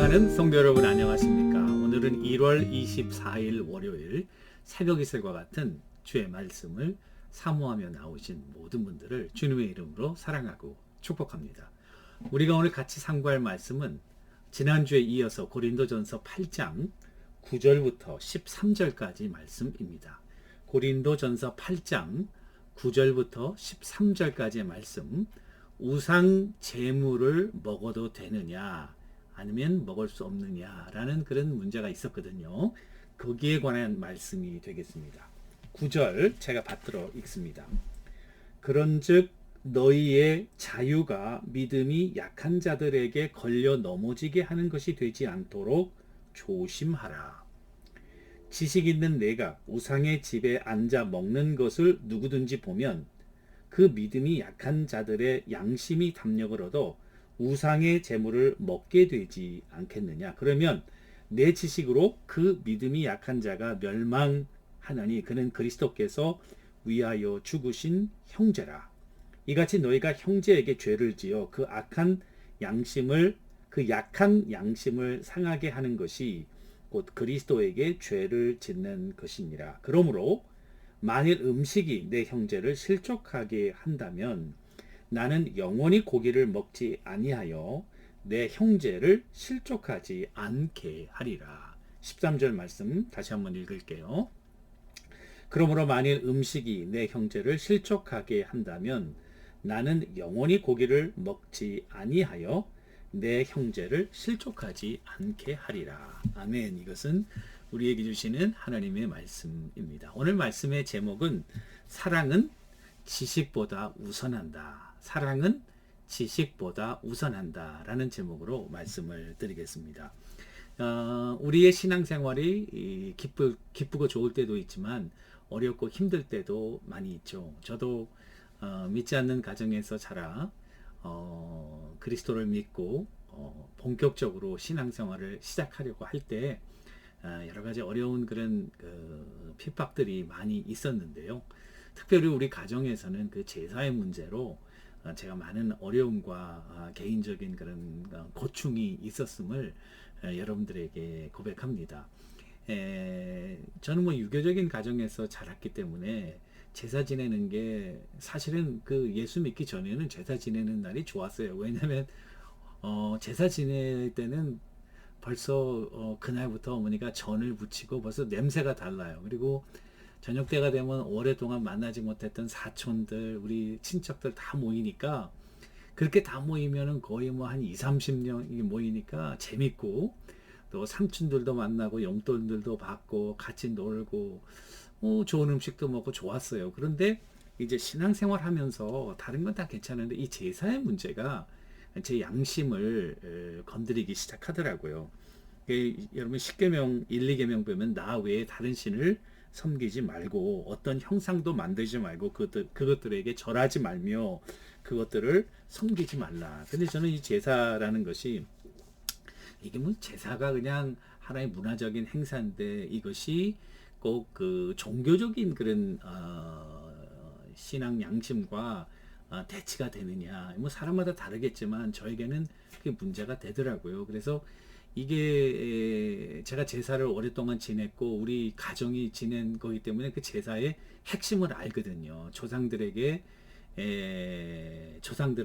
사랑하는 성도 여러분 안녕하십니까? 오늘은 1월 24일 월요일 새벽 이슬과 같은 주의 말씀을 사모하며 나오신 모든 분들을 주님의 이름으로 사랑하고 축복합니다. 우리가 오늘 같이 상고할 말씀은 지난주에 이어서 고린도전서 8장 9절부터 13절까지 말씀입니다. 고린도전서 8장 9절부터 13절까지의 말씀, 우상 제물을 먹어도 되느냐 아니면 먹을 수 없느냐라는 그런 문제가 있었거든요. 거기에 관한 말씀이 되겠습니다. 9절 제가 받들어 읽습니다. 그런즉 너희의 자유가 믿음이 약한 자들에게 걸려 넘어지게 하는 것이 되지 않도록 조심하라. 지식 있는 내가 우상의 집에 앉아 먹는 것을 누구든지 보면 그 믿음이 약한 자들의 양심이 담력을 얻어 우상의 재물을 먹게 되지 않겠느냐. 그러면 내 지식으로 그 믿음이 약한 자가 멸망하나니 그는 그리스도께서 위하여 죽으신 형제라. 이같이 너희가 형제에게 죄를 지어 그 약한 양심을 상하게 하는 것이 곧 그리스도에게 죄를 짓는 것이니라. 그러므로 만일 음식이 내 형제를 실족하게 한다면 나는 영원히 고기를 먹지 아니하여 내 형제를 실족하지 않게 하리라. 13절 말씀 다시 한번 읽을게요. 그러므로 만일 음식이 내 형제를 실족하게 한다면 나는 영원히 고기를 먹지 아니하여 내 형제를 실족하지 않게 하리라. 아멘. 이것은 우리에게 주시는 하나님의 말씀입니다. 오늘 말씀의 제목은 사랑은 지식보다 우선한다. 사랑은 지식보다 우선한다 라는 제목으로 말씀을 드리겠습니다. 우리의 신앙생활이 기쁘고 좋을 때도 있지만 어렵고 힘들 때도 많이 있죠. 저도 믿지 않는 가정에서 자라 그리스도를 믿고 본격적으로 신앙생활을 시작하려고 할 때 여러 가지 어려운 그런 핍박들이 많이 있었는데요. 특별히 우리 가정에서는 그 제사의 문제로 제가 많은 어려움과 개인적인 그런 고충이 있었음을 여러분들에게 고백합니다. 저는 유교적인 가정에서 자랐기 때문에 제사 지내는 게 사실은 그 예수 믿기 전에는 제사 지내는 날이 좋았어요. 왜냐하면 제사 지낼 때는 벌써 그날부터 어머니가 전을 부치고 벌써 냄새가 달라요. 그리고 저녁 때가 되면 오랫동안 만나지 못했던 사촌들, 우리 친척들 다 모이니까 그렇게 다 모이면은 거의 한 2, 30명이 모이니까 재밌고 또 삼촌들도 만나고 용돈들도 받고 같이 놀고 좋은 음식도 먹고 좋았어요. 그런데 이제 신앙생활 하면서 다른 건 다 괜찮은데 이 제사의 문제가 제 양심을 건드리기 시작하더라고요. 여러분 10계명 1, 2계명 보면 나 외에 다른 신을 섬기지 말고 어떤 형상도 만들지 말고 그것들에게 절하지 말며 그것들을 섬기지 말라. 근데 저는 이 제사라는 것이 이게 제사가 그냥 하나의 문화적인 행사인데 이것이 꼭 그 종교적인 그런 신앙 양심과 대치가 되느냐. 사람마다 다르겠지만 저에게는 그게 문제가 되더라고요. 그래서 이게 제가 제사를 오랫동안 지냈고 우리 가정이 지낸 거기 때문에 그 제사의 핵심을 알거든요. 조상들을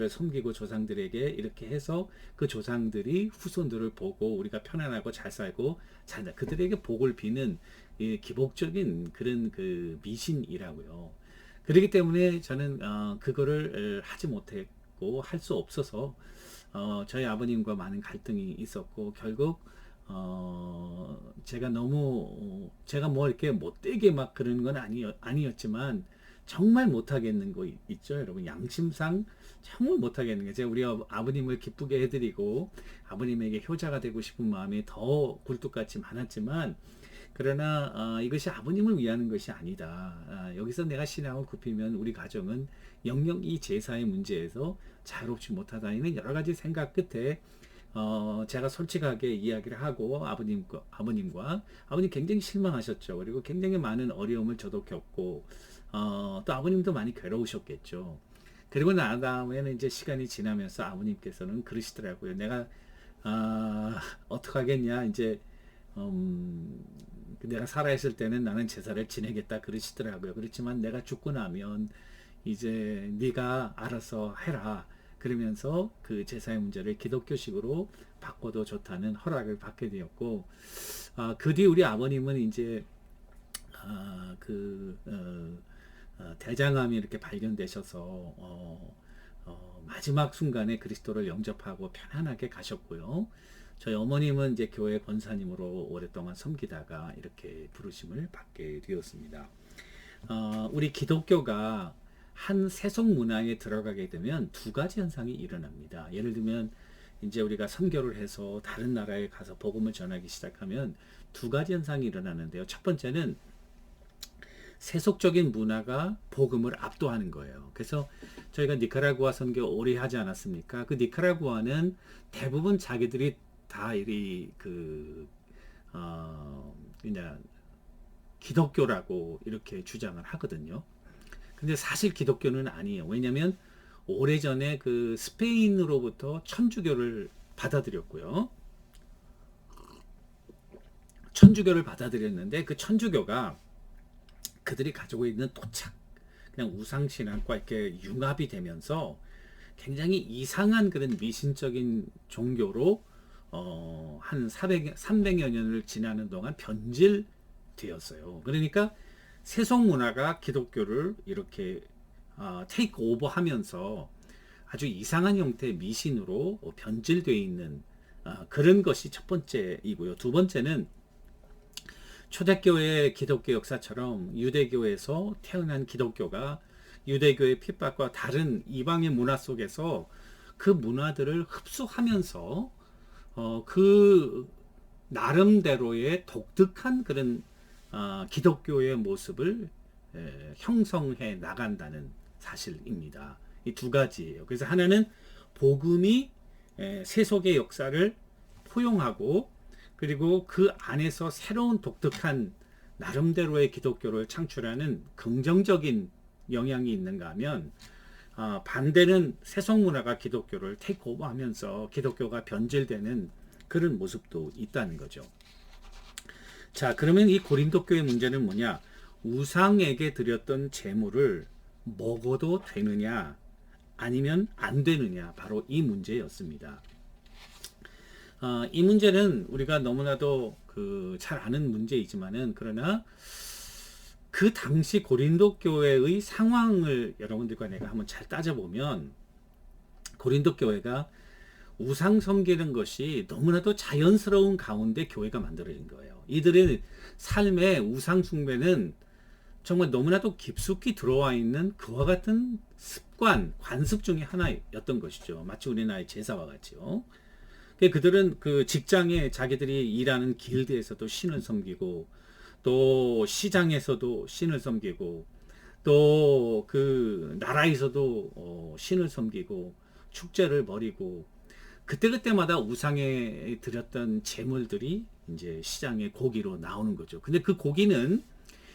섬기고 조상들에게 이렇게 해서 그 조상들이 후손들을 보고 우리가 편안하고 잘 살고 그들에게 복을 비는 기복적인 그런 그 미신이라고요. 그렇기 때문에 저는 그거를 하지 못했고 할 수 없어서 저희 아버님과 많은 갈등이 있었고 결국 제가 이렇게 못되게 막 그런 건 아니었지만 정말 못하겠는 거 있죠, 여러분. 양심상 정말 못하겠는 게 제가 우리 아버님을 기쁘게 해드리고 아버님에게 효자가 되고 싶은 마음이 더 굴뚝같이 많았지만 그러나 이것이 아버님을 위하는 것이 아니다. 여기서 내가 신앙을 굽히면 우리 가정은 영영 이 제사의 문제에서 자유롭지 못하다는 여러 가지 생각 끝에 제가 솔직하게 이야기를 하고 아버님 굉장히 실망하셨죠. 그리고 굉장히 많은 어려움을 저도 겪고 또 아버님도 많이 괴로우셨겠죠. 그리고 나 다음에는 이제 시간이 지나면서 아버님께서는 그러시더라고요. 내가 어떡하겠냐 이제 음, 내가 살아있을 때는 나는 제사를 지내겠다 그러시더라고요. 그렇지만 내가 죽고 나면 이제 네가 알아서 해라. 그러면서 그 제사의 문제를 기독교식으로 바꿔도 좋다는 허락을 받게 되었고, 그 뒤 우리 아버님은 이제 대장암이 이렇게 발견되셔서 마지막 순간에 그리스도를 영접하고 편안하게 가셨고요. 저희 어머님은 이제 교회 권사님으로 오랫동안 섬기다가 이렇게 부르심을 받게 되었습니다. 우리 기독교가 한 세속 문화에 들어가게 되면 두 가지 현상이 일어납니다. 예를 들면 이제 우리가 선교를 해서 다른 나라에 가서 복음을 전하기 시작하면 두 가지 현상이 일어나는데요. 첫 번째는 세속적인 문화가 복음을 압도하는 거예요. 그래서 저희가 니카라구아 선교 오래 하지 않았습니까? 그 니카라구아는 대부분 자기들이 다 그냥 기독교라고 이렇게 주장을 하거든요. 근데 사실 기독교는 아니에요. 왜냐하면 오래전에 그 스페인으로부터 천주교를 받아들였고요. 천주교를 받아들였는데 그 천주교가 그들이 가지고 있는 토착, 그냥 우상신앙과 이렇게 융합이 되면서 굉장히 이상한 그런 미신적인 종교로 한 300여 년을 지나는 동안 변질되었어요. 그러니까 세속 문화가 기독교를 이렇게 테이크 오버 하면서 아주 이상한 형태의 미신으로 변질되어 있는 그런 것이 첫 번째이고요. 두 번째는 초대교회 기독교 역사처럼 유대교에서 태어난 기독교가 유대교의 핍박과 다른 이방의 문화 속에서 그 문화들을 흡수하면서 그 나름대로의 독특한 그런 기독교의 모습을 형성해 나간다는 사실입니다. 이 두 가지예요. 그래서 하나는 복음이 세속의 역사를 포용하고 그리고 그 안에서 새로운 독특한 나름대로의 기독교를 창출하는 긍정적인 영향이 있는가 하면 반대는 세속 문화가 기독교를 테이크오버하면서 기독교가 변질되는 그런 모습도 있다는 거죠. 자, 그러면 이 고린도 교의 문제는 뭐냐? 우상에게 드렸던 제물을 먹어도 되느냐 아니면 안 되느냐, 바로 이 문제였습니다. 이 문제는 우리가 너무나도 잘 아는 문제이지만은 그러나 그 당시 고린도 교회의 상황을 여러분들과 내가 한번 잘 따져보면 고린도 교회가 우상 섬기는 것이 너무나도 자연스러운 가운데 교회가 만들어진 거예요. 이들의 삶의 우상 숭배는 정말 너무나도 깊숙이 들어와 있는 그와 같은 습관, 관습 중에 하나였던 것이죠. 마치 우리나라의 제사와 같이요. 그들은 그 직장에 자기들이 일하는 길드에서도 신을 섬기고 또 시장에서도 신을 섬기고 또 그 나라에서도 신을 섬기고 축제를 벌이고 그때그때마다 우상에 드렸던 제물들이 이제 시장에 고기로 나오는 거죠. 근데 그 고기는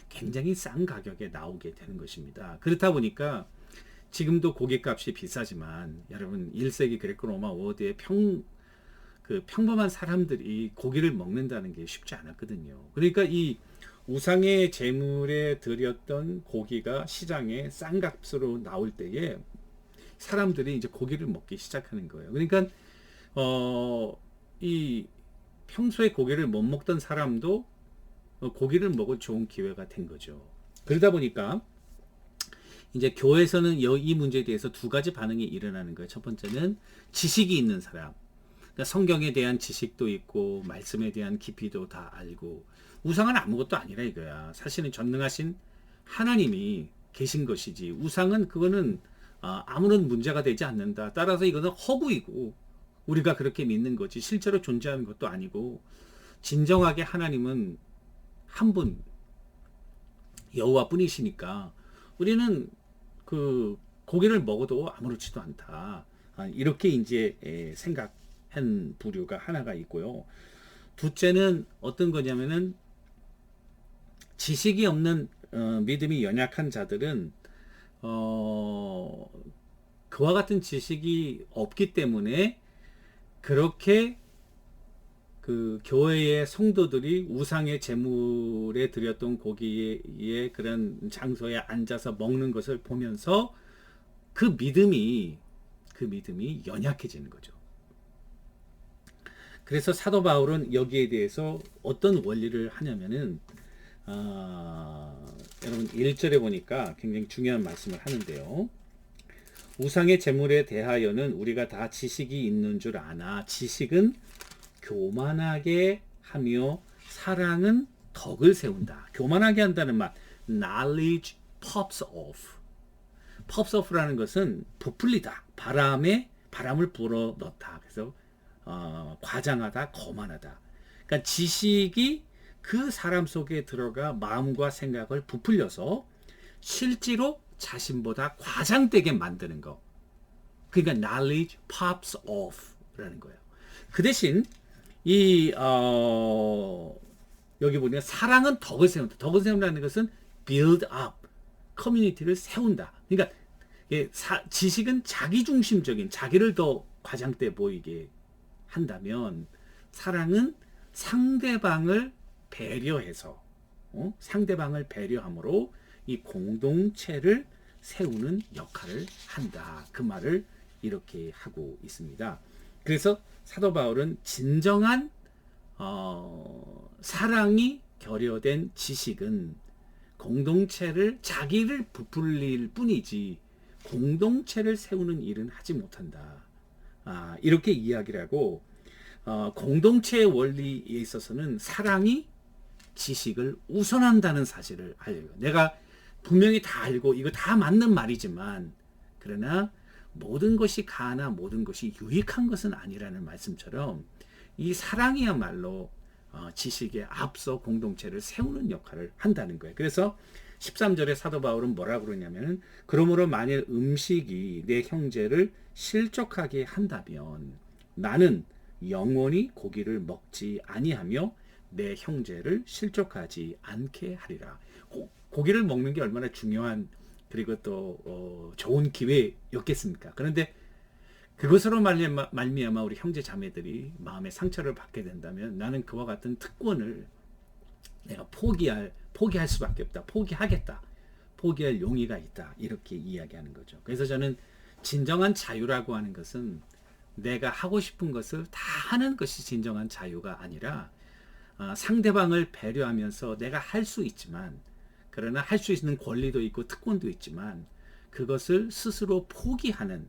굉장히 싼 가격에 나오게 되는 것입니다. 그렇다 보니까 지금도 고기값이 비싸지만 여러분 1세기 그레코로마 워드의 평범한 사람들이 고기를 먹는다는 게 쉽지 않았거든요. 그러니까 이 우상의 제물에 드렸던 고기가 시장에 싼 값으로 나올 때에 사람들이 이제 고기를 먹기 시작하는 거예요. 그러니까 이 평소에 고기를 못 먹던 사람도 고기를 먹을 좋은 기회가 된 거죠. 그러다 보니까 이제 교회에서는 이 문제에 대해서 두 가지 반응이 일어나는 거예요. 첫 번째는 지식이 있는 사람, 그러니까 성경에 대한 지식도 있고 말씀에 대한 깊이도 다 알고 우상은 아무것도 아니라 이거야. 사실은 전능하신 하나님이 계신 것이지 우상은 그거는 아무런 문제가 되지 않는다. 따라서 이거는 허구이고 우리가 그렇게 믿는 거지 실제로 존재하는 것도 아니고 진정하게 하나님은 한 분 여호와 뿐이시니까 우리는 그 고기를 먹어도 아무렇지도 않다. 이렇게 이제 생각한 부류가 하나가 있고요. 둘째는 어떤 거냐면은 지식이 없는 믿음이 연약한 자들은 그와 같은 지식이 없기 때문에 그렇게 그 교회의 성도들이 우상의 제물에 드렸던 고기의 그런 장소에 앉아서 먹는 것을 보면서 그 믿음이 연약해지는 거죠. 그래서 사도 바울은 여기에 대해서 어떤 원리를 하냐면은 여러분 1절에 보니까 굉장히 중요한 말씀을 하는데요. 우상의 제물에 대하여는 우리가 다 지식이 있는 줄 아나 지식은 교만하게 하며 사랑은 덕을 세운다. 교만하게 한다는 말, knowledge puffs off. puffs off라는 것은 부풀리다. 바람을 불어 넣다. 그래서 과장하다, 거만하다. 그러니까 지식이 그 사람 속에 들어가 마음과 생각을 부풀려서 실제로 자신보다 과장되게 만드는 거. 그러니까 knowledge pops off라는 거예요. 그 대신 여기 보면 사랑은 덕을 세운다. 덕을 세운다는 것은 build up, 커뮤니티를 세운다. 그러니까 지식은 자기중심적인, 자기를 더 과장돼 보이게 한다면 사랑은 상대방을 배려해서 상대방을 배려함으로 이 공동체를 세우는 역할을 한다. 그 말을 이렇게 하고 있습니다. 그래서 사도 바울은 진정한 사랑이 결여된 지식은 공동체를 자기를 부풀릴 뿐이지 공동체를 세우는 일은 하지 못한다. 이렇게 이야기를 하고 공동체의 원리에 있어서는 사랑이 지식을 우선한다는 사실을 알려요. 내가 분명히 다 알고 이거 다 맞는 말이지만 그러나 모든 것이 가나 모든 것이 유익한 것은 아니라는 말씀처럼 이 사랑이야말로 지식에 앞서 공동체를 세우는 역할을 한다는 거예요. 그래서 13절에 사도 바울은 뭐라고 그러냐면 그러므로 만일 음식이 내 형제를 실족하게 한다면 나는 영원히 고기를 먹지 아니하며 내 형제를 실족하지 않게 하리라. 고기를 먹는 게 얼마나 중요한 그리고 또 좋은 기회였겠습니까? 그런데 그것으로 말미암아 우리 형제 자매들이 마음의 상처를 받게 된다면 나는 그와 같은 특권을 내가 포기할 수밖에 없다. 포기하겠다. 포기할 용의가 있다. 이렇게 이야기하는 거죠. 그래서 저는 진정한 자유라고 하는 것은 내가 하고 싶은 것을 다 하는 것이 진정한 자유가 아니라 상대방을 배려하면서 내가 할 수 있지만 그러나 할 수 있는 권리도 있고 특권도 있지만 그것을 스스로 포기하는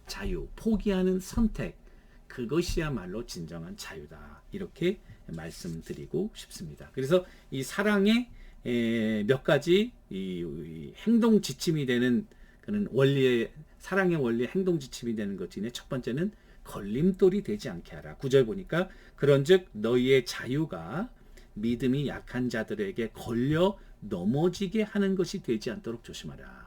자유, 포기하는 선택 그것이야말로 진정한 자유다. 이렇게 말씀드리고 싶습니다. 그래서 이 사랑의 몇 가지 이 행동 지침이 되는 그런 사랑의 원리의 행동 지침이 되는 것 중에 첫 번째는 걸림돌이 되지 않게 하라. 9절 보니까 그런즉 너희의 자유가 믿음이 약한 자들에게 걸려 넘어지게 하는 것이 되지 않도록 조심하라.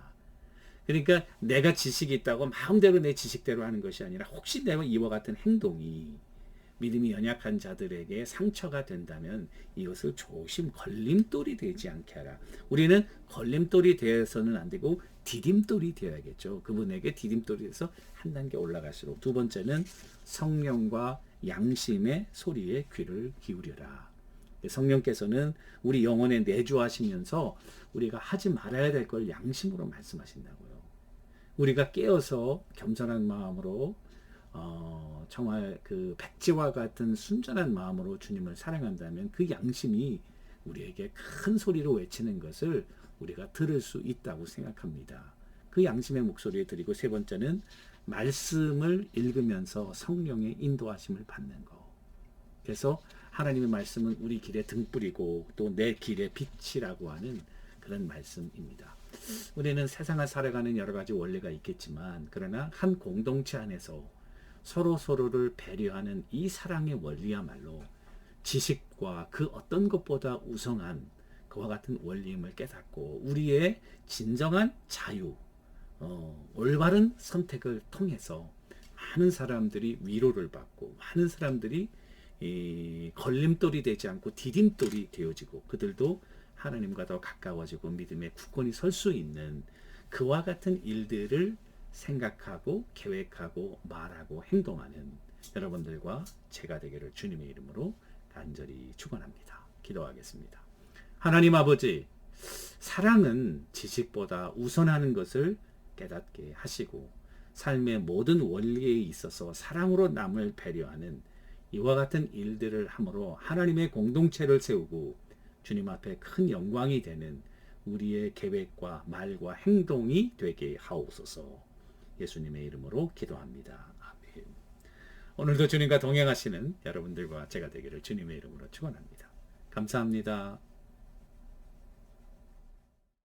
그러니까 내가 지식이 있다고 마음대로 내 지식대로 하는 것이 아니라 혹시 내가 이와 같은 행동이 믿음이 연약한 자들에게 상처가 된다면 이것을 조심 걸림돌이 되지 않게 하라. 우리는 걸림돌이 되어서는 안 되고 디딤돌이 되어야겠죠. 그분에게 디딤돌이 돼서 한 단계 올라갈수록. 두 번째는 성령과 양심의 소리에 귀를 기울여라. 성령께서는 우리 영혼에 내주하시면서 우리가 하지 말아야 될 걸 양심으로 말씀하신다고요. 우리가 깨어서 겸손한 마음으로 정말 그 백지와 같은 순전한 마음으로 주님을 사랑한다면 그 양심이 우리에게 큰 소리로 외치는 것을 우리가 들을 수 있다고 생각합니다. 그 양심의 목소리에 드리고 세 번째는 말씀을 읽으면서 성령의 인도하심을 받는 것. 그래서 하나님의 말씀은 우리 길에 등불이고 또 내 길의 빛이라고 하는 그런 말씀입니다. 우리는 세상을 살아가는 여러 가지 원리가 있겠지만 그러나 한 공동체 안에서 서로를 배려하는 이 사랑의 원리야말로 지식과 그 어떤 것보다 우선한 그와 같은 원리임을 깨닫고 우리의 진정한 자유, 올바른 선택을 통해서 많은 사람들이 위로를 받고 많은 사람들이 걸림돌이 되지 않고 디딤돌이 되어지고 그들도 하나님과 더 가까워지고 믿음의 굳건히 설 수 있는 그와 같은 일들을 생각하고 계획하고 말하고 행동하는 여러분들과 제가 되기를 주님의 이름으로 간절히 축원합니다. 기도하겠습니다. 하나님 아버지, 사랑은 지식보다 우선하는 것을 깨닫게 하시고 삶의 모든 원리에 있어서 사랑으로 남을 배려하는 이와 같은 일들을 함으로 하나님의 공동체를 세우고 주님 앞에 큰 영광이 되는 우리의 계획과 말과 행동이 되게 하옵소서. 예수님의 이름으로 기도합니다. 아멘. 오늘도 주님과 동행하시는 여러분들과 제가 되기를 주님의 이름으로 축원합니다. 감사합니다.